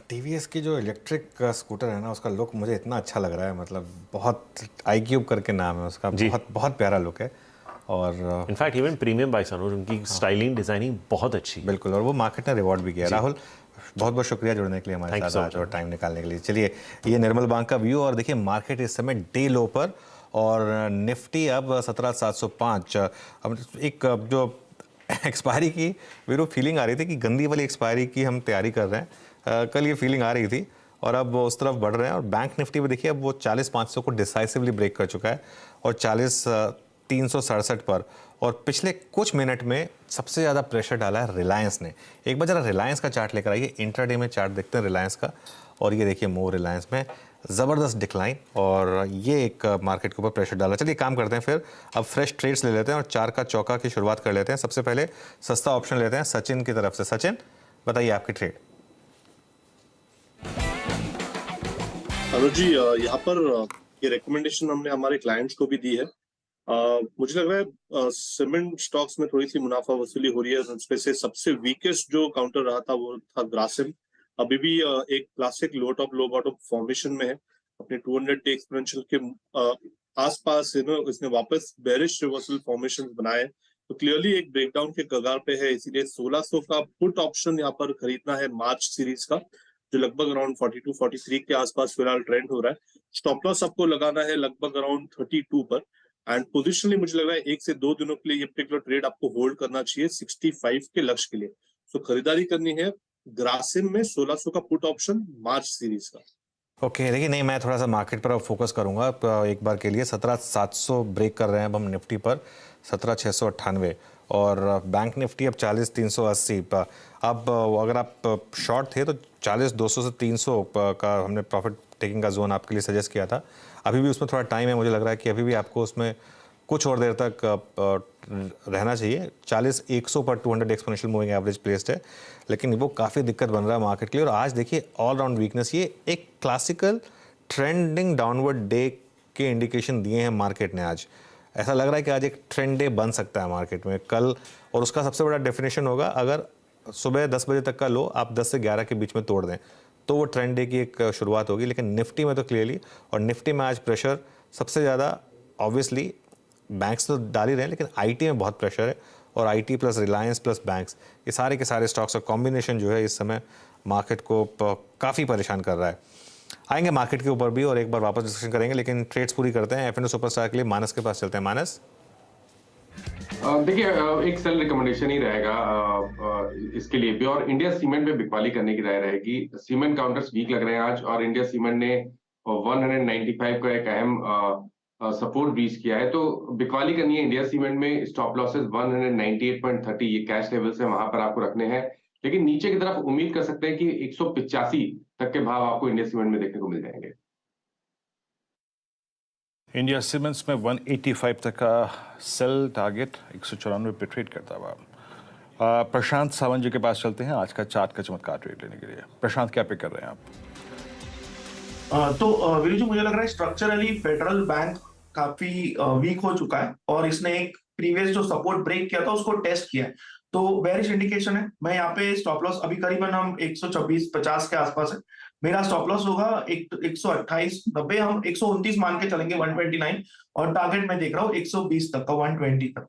TVS की जो electric scooter है ना, उसका लुक मुझे इतना अच्छा लग रहा है। मतलब बहुत आई क्यूब करके नाम है उसका, जी। बहुत बहुत प्यारा लुक है। और इनफैक्ट इवन प्रीमियम बाइक्स अनुज उनकी स्टाइलिंग डिजाइनिंग बहुत अच्छी है। बिल्कुल, और वो मार्केट ने रिवॉर्ड भी किया। जी। राहुल, बहुत बहुत शुक्रिया जुड़ने के लिए हमारे थैंक यू साथ सो आज मच और अनुज। टाइम निकालने के लिए। चलिए, ये निर्मल बैंक का व्यू, और देखिए मार्केट इस समय डे लो पर, और निफ्टी अब 17,705। अब एक जो एक्सपायरी की मेरे को फीलिंग आ रही थी कि गंदी वाली एक्सपायरी की हम तैयारी कर रहे हैं। कल ये फीलिंग आ रही थी, और अब वो उस तरफ बढ़ रहे हैं। और बैंक निफ्टी में देखिए अब वो 40,500 को डिसाइसिवली ब्रेक कर चुका है, और 40,367 पर। और पिछले कुछ मिनट में सबसे ज़्यादा प्रेशर डाला है रिलायंस ने। एक बार जरा रिलायंस का चार्ट लेकर आइए, इंट्राडे में चार्ट देखते हैं रिलायंस का। और ये देखिए मूव रिलायंस में ज़बरदस्त डिक्लाइन, और ये एक मार्केट के ऊपर प्रेशर डाला। चलिए काम करते हैं फिर, अब फ्रेश ट्रेड्स ले लेते हैं और चार का चौका की शुरुआत कर लेते हैं। सबसे पहले सस्ता ऑप्शन लेते हैं सचिन की तरफ से। सचिन, बताइए आपकी ट्रेड। अनुज जी, यहाँ पर ये रिकमेंडेशन हमने हमारे क्लाइंट्स को भी दी है। मुझे लग रहा है सीमेंट स्टॉक्स में थोड़ी सी मुनाफा वसूली हो रही है। उसमें से सबसे वीकेस्ट जो काउंटर रहा था वो था ग्रासिम। अभी भी एक क्लासिक लो टॉप लो बॉटम फॉर्मेशन में है। अपने 200 डे एक्सपोनेंशियल के आसपास इसने वापस बेरिश रिवर्सल फॉर्मेशन बनाए, तो क्लियरली एक ब्रेकडाउन के कगार पे है। इसीलिए 1600 का पुट ऑप्शन यहाँ पर खरीदना है मार्च सीरीज का, जो लगभग अराउंड 42-43 के आसपास फिलहाल ट्रेंड हो रहा है। स्टॉप लॉस आपको लगाना है लगभग अराउंड 32 पर। एंड पोजिशनली मुझे लग रहा है 1 से 2 दिनों के लिए ये पर्टिकुलर ट्रेड आपको होल्ड करना चाहिए 65 के लक्ष्य के लिए। सो खरीदारी करनी है ग्रासिम में 1600 का पुट ऑप्शन मार्च सीरीज का। ओके, देखिए नहीं, मैं थोड़ा सा मार्केट पर अब फोकस करूंगा एक बार के लिए। 17,700 ब्रेक कर रहे हैं अब हम निफ्टी पर, 17,698। और बैंक निफ्टी अब 40,380। अब अगर आप शॉर्ट थे तो 40,200 से 300 का हमने प्रॉफिट टेकिंग का जोन आपके लिए सजेस्ट किया था। अभी भी उसमें थोड़ा टाइम है, मुझे लग रहा है कि अभी भी आपको उसमें कुछ और देर तक रहना चाहिए। 40,100 पर 200 एक्सपोनेंशियल मूविंग एवरेज प्लेस्ड है, लेकिन वो काफ़ी दिक्कत बन रहा है मार्केट के लिए। और आज देखिए ऑल राउंड वीकनेस, ये एक क्लासिकल ट्रेंडिंग डाउनवर्ड डे के इंडिकेशन दिए हैं मार्केट ने आज। ऐसा लग रहा है कि आज एक ट्रेंड डे बन सकता है मार्केट में कल, और उसका सबसे बड़ा डेफिनेशन होगा अगर सुबह 10 बजे तक का लो आप 10 से 11 के बीच में तोड़ दें, तो वो ट्रेंड डे की एक शुरुआत होगी। लेकिन निफ्टी में तो क्लियरली, और निफ्टी में आज प्रेशर सबसे ज़्यादा ऑब्वियसली बैंक्स तो डाल ही रहे हैं, लेकिन आईटी में बहुत प्रेशर है। और IT plus Reliance plus banks, ये सारे के सारे स्टॉक्स का कॉम्बिनेशन जो है इस समय मार्केट को काफ़ी परेशान कर रहा है। आएंगे मार्केट के ऊपर भी और एक बार वापस डिस्कशन करेंगे, लेकिन ट्रेड्स पूरी करते हैं। एफ सुपरस्टार के लिए मानस के पास चलते हैं। मानस, देखिए, एक सेल रिकमेंडेशन ही रहेगा इसके लिए भी, और इंडिया सीमेंट में बिकवाली करने की राय रहेगी। सीमेंट काउंटर्स वीक लग रहे हैं आज, और इंडिया सीमेंट ने 195 का एक अहम सपोर्ट ब्रीच किया है, तो बिकवाली करनी है इंडिया सीमेंट में। स्टॉप लॉसेस 198.30 ये कैश लेवल्स है, वहां पर आपको रखने हैं। लेकिन नीचे की तरफ उम्मीद कर सकते हैं कि 185 तक के भाव आपको इंडिया सीमेंट में देखने को मिल जाएंगे। इंडिया सीमेंट्स में 185 तक का सेल टारगेट 194 पे ट्रेड करता हुआ। प्रशांत सावंत जी के पास चलते हैं आज का चार्ट का चमत्कार ट्रेड लेने के लिए। प्रशांत, क्या पिक कर रहे हैं आप? तो वीरू जी, मुझे लग रहा है स्ट्रक्चरली फेडरल बैंक काफी वीक हो चुका है, और इसने एक प्रीवियस जो सपोर्ट ब्रेक किया था उसको टेस्ट किया है, तो बेरिश इंडिकेशन है। मैं यहाँ पे स्टॉप लॉस अभी करीबन हम 126-50 के आसपास है। मेरा स्टॉप लॉस होगा 128.90। हम 129 मान के चलेंगे 129, और टारगेट मैं देख रहा हूँ 120 तक का, 120 तक।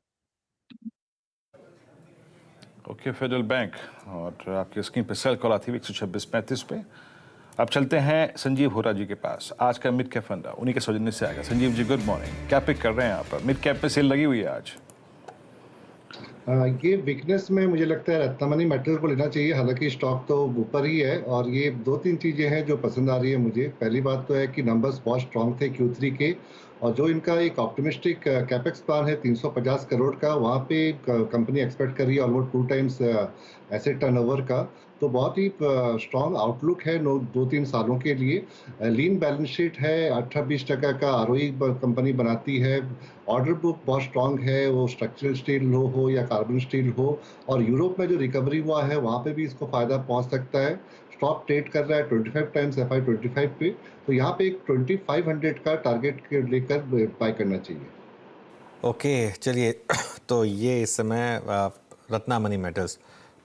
ओके, फेडरल बैंक, और आपकी स्क्रीन पे सेल कॉल आती हुई 126.35 पे। अब चलते हैं संजीव होरा जी के पास। आज का मिड कैप फंडा उन्हीं के सौजन्य से आएगा। Sanjeev ji, good morning. क्या पिक कर रहे हैं आप? मिड कैप पे सेल लगी हुई है आज। ये वीकनेस में मुझे लगता है रत्नमणि मेटल को लेना चाहिए। हालांकि स्टॉक तो ऊपर ही है, और ये 2-3 चीज़ें हैं जो पसंद आ रही है मुझे। पहली बात तो है कि नंबर्स बहुत स्ट्रांग थे Q3 के, और जो इनका एक ऑप्टिमिस्टिक कैपेक्स प्लान है 350 करोड़ का, वहाँ पे कंपनी एक्सपेक्ट कर रही है ऑलमोस्ट 2 टाइम्स एसेट टर्नओवर का। तो बहुत ही स्ट्रांग आउटलुक है 2-3 सालों के लिए। लीन बैलेंस शीट है, 18-20% का ROE कंपनी बनाती है। ऑर्डर बुक बहुत स्ट्रांग है, वो स्ट्रक्चरल स्टील हो या कार्बन स्टील हो। और यूरोप में जो रिकवरी हुआ है वहाँ पे भी इसको फायदा पहुँच सकता है। स्टॉक ट्रेड कर रहा है 25 टाइम्स FI25 पे, तो यहाँ पे एक 2500 का टारगेट लेकर बाय करना चाहिए। ओके चलिए तो ये इस समय रत्नामणि मेटल्स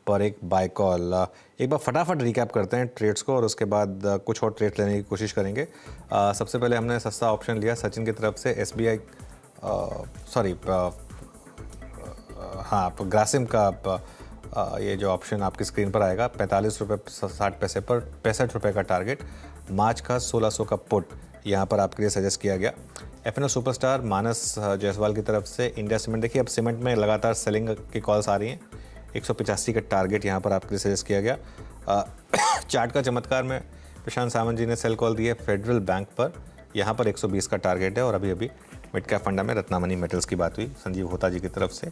पर एक बाय कॉल। एक बार फटाफट रिकैप करते हैं ट्रेड्स को और उसके बाद कुछ और ट्रेड लेने की कोशिश करेंगे। सबसे पहले हमने सस्ता ऑप्शन लिया सचिन की तरफ से SBI हाँ ग्रासिम का ये जो ऑप्शन आपकी स्क्रीन पर आएगा 45 रुपये 60 पैसे पर 65 रुपये का टारगेट, मार्च का 1600 का पुट यहाँ पर आपके लिए सजेस्ट किया गया। FNO सुपरस्टार मानस जायसवाल की तरफ से इंडिया सीमेंट, देखिए अब सीमेंट में लगातार सेलिंग की कॉल्स आ रही हैं, 185 का टारगेट यहाँ पर आपके लिए सजेस्ट किया गया। चार्ट का चमत्कार में प्रशांत सावंत जी ने सेल कॉल दी है फेडरल बैंक पर, यहाँ पर 120 का टारगेट है। और अभी मिड कैप फंडा में रत्नामणि मेटल्स की बात हुई संजीव होता जी की तरफ से,